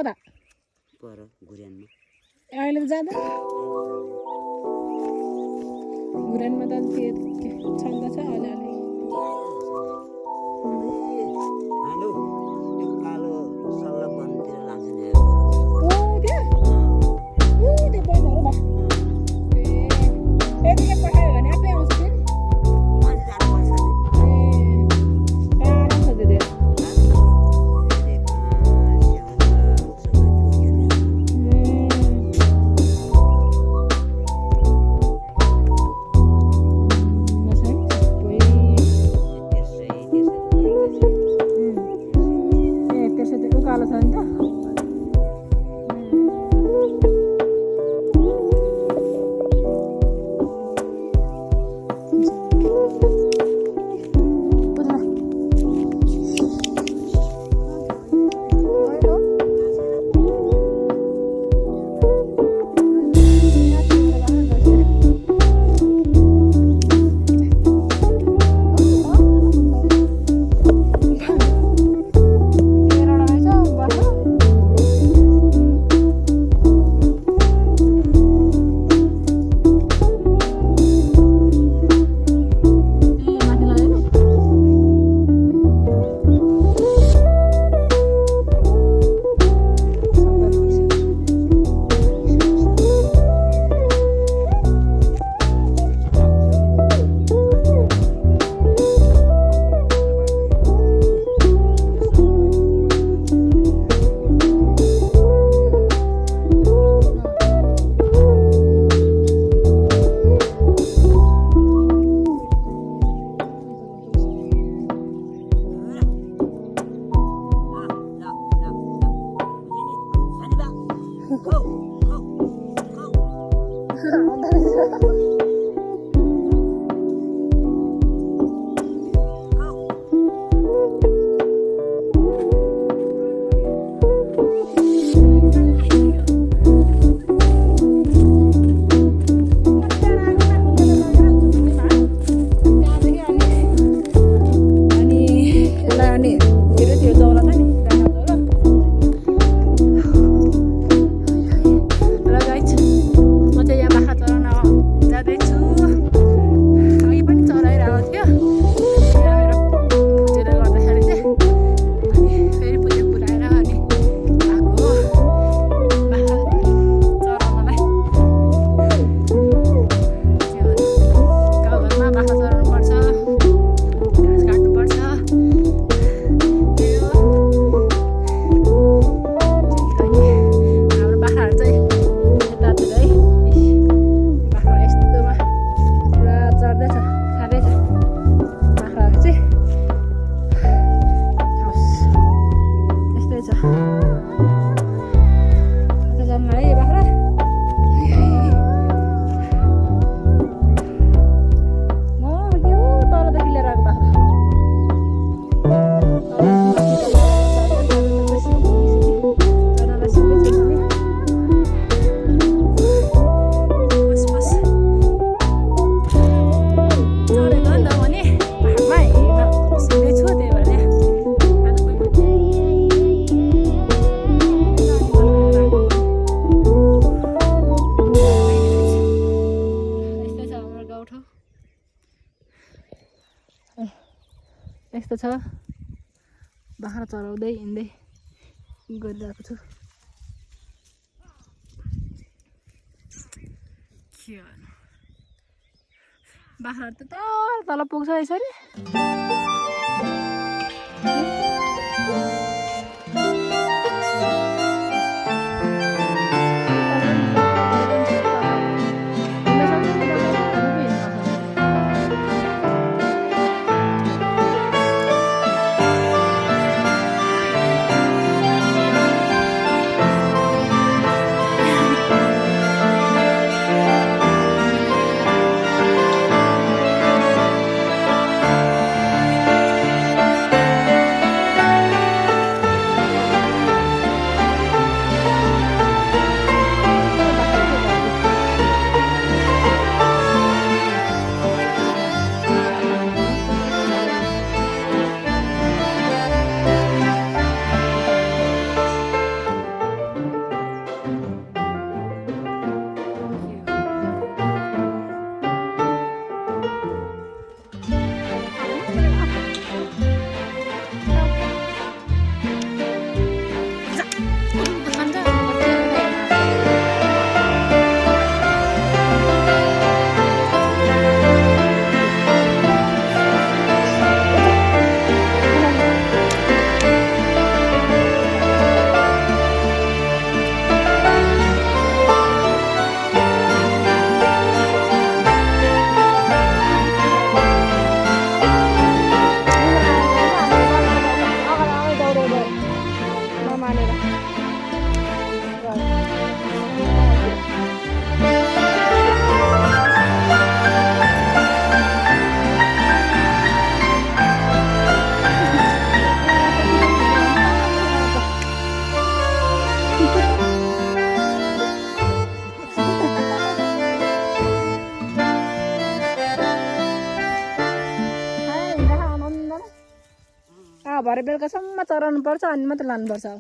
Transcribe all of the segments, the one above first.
पर घुर्यानमा अहिले त जाँदैन घुर्यानमा त छन्द छ अलिअलि हालो त्यो कालो सल्ला बनतिर लाग्छ नि त्यो पैसाहरू भयो यतिकै पठायो भने आफै आउँछ फेरि आराम छ दिदी उकालो छ नि त यस्तो छ बाख्रा चराउँदै हिँड्दै गरिरहेको छु बाख्राहरू त तल पुग्छ यसरी भरे बेलुकासम्म चराउनु पर्छ अनि मात्रै लानुपर्छ अब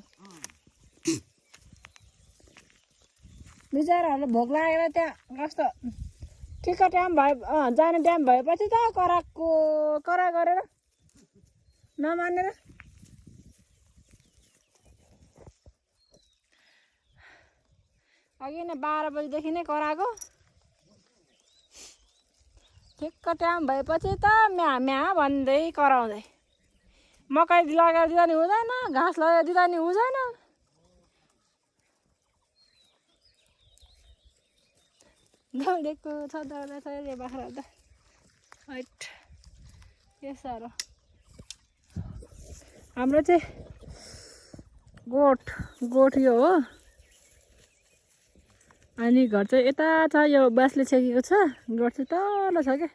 बिचराहरूले भोक लागेर त्यहाँ कस्तो ठिक्क टाइम भए जाने टाइम भएपछि त करा गरेर नमानेर अघि नै 12 बजीदेखि नै कराएको ठिक्क टाइम भएपछि त म्या म्या भन्दै कराउँदै मकै लगाएर दिँदा नि हुँदैन घाँस लगाएर दिँदा नि हुँदैन दौडेको छ दौडेछ यो बाख्रा त हैट के साह्रो हाम्रो चाहिँ गोठ यो हो अनि घर चाहिँ यता छ यो बाँसले छेकेको छ गोठ चाहिँ तल छ क्या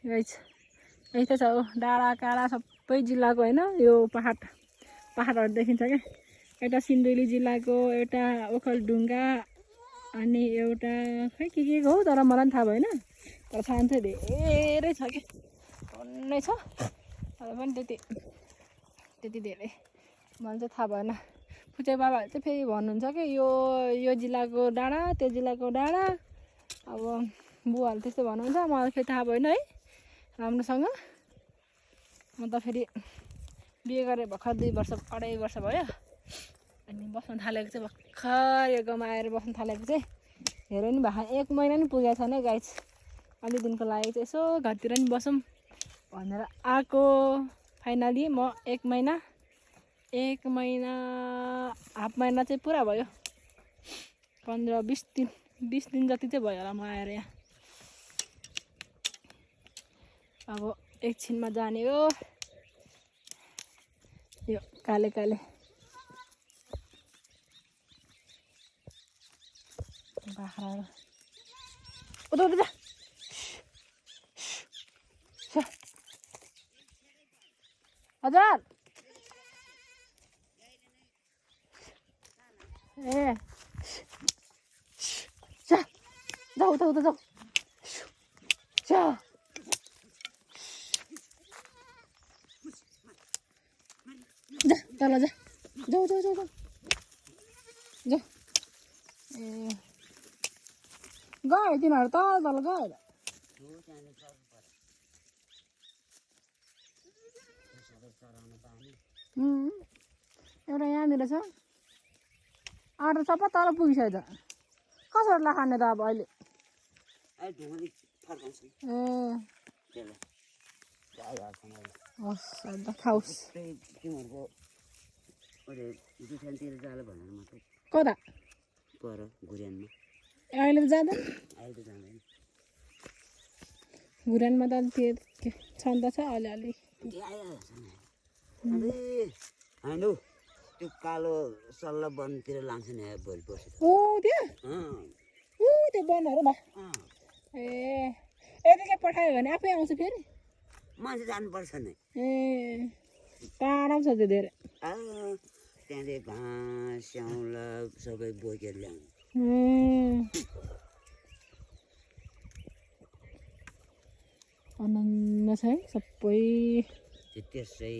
गाइस यस्तै छ हो डाँडा काँडा सबै जिल्लाको होइन यो पहाडहरू देखिन्छ क्या एउटा सिन्धुली जिल्लाको एउटा ओखलढुङ्गा अनि एउटा खै के हो तर मलाई पनि थाहा भएन तर छान चाहिँ धेरै छ क्या टन्नै छ तर पनि त्यति धेरै मलाई चाहिँ थाहा भएन फुचे बाबाहरूले चाहिँ फेरि भन्नुहुन्छ कि यो जिल्लाको डाँडा त्यो जिल्लाको डाँडा अब बुवाहरूले त्यस्तो भन्नुहुन्छ मलाई फेरि थाहा भएन है राम्रोसँग म त फेरि बिहे गरेर भर्खर 2 वर्ष 2.5 वर्ष भयो अनि बस्न थालेको चाहिँ भर्खर यो गाउँमा आएर बस्न थालेको चाहिँ हेर नि भए 1 महिना नि पुगेको छैन गाइस अलि दिनको लागि चाहिँ यसो घरतिर नि बसौँ भनेर आएको फाइनली म 1 महिना हाफ महिना चाहिँ पुरा भयो 15-20 दिन जति चाहिँ भयो होला म आएर यहाँ अब एकछिनमा जाने हो यो काले बाख्राहरू उता जा हजुर ए जाऊ उता जाऊ जा तल जा जाऊ ए गयो तिनीहरू तल गयो एउटा यहाँनिर छ आँटा सबै तल पुगिसक्यो त कसरी खाने त अब अहिले हस् अन्त खाओस् कता अहिले त जाँदैन घुरानमा त त्यो छन्द छ अलिअलि होइन त्यो कालो सल्ला वनतिर लान्छ नि भोलि पर्सि त्यो वनहरूमा ए यतिकै पठायो भने आफै आउँछ फेरि मान्छे जानुपर्छ नि ए टाढा छ त्यो धेरै त्यहाँदेखि घाँस स्याउला सबै बोकेर ल्याउनु आनन्द छ है सबै त्यसै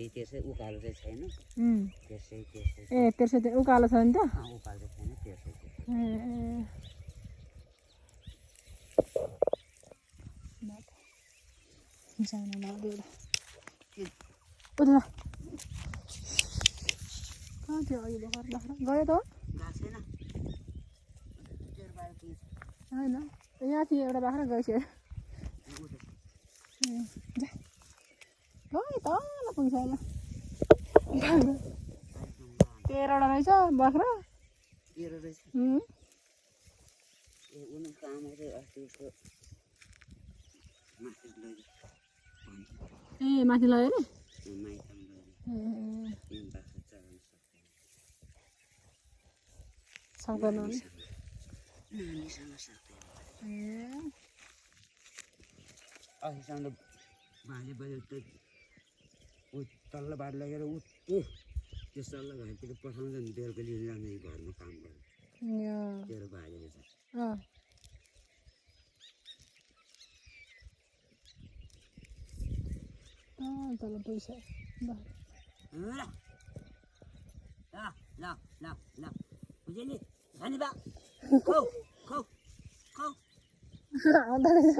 उकालो चाहिँ छैन त्यसै ए त्यसै त्यो उकालो छ नि त उकालो छैन त्यसै जान लाग्दैन कहाँ थियो अघि भर्खर बाख्रा गयो त होइन यहाँ थियो एउटा बाख्रा गइसक्यो गयो तल पुगिसक्यो 13वटा रहेछ बाख्रा ए माथि लग्यो अरे सक्दैन अहिलेसम्म भाले बजार त तल्लो बाटो लगेर त्यो सल्लाह घरतिर पठाउँछ नि बेलुका लिएर जाने घरमा काम गर्नु तेरो भाले तल पैसा ल ल ल बुझ्यो नि धन्यवाद खौ खौ खौ आउँदो रहेछ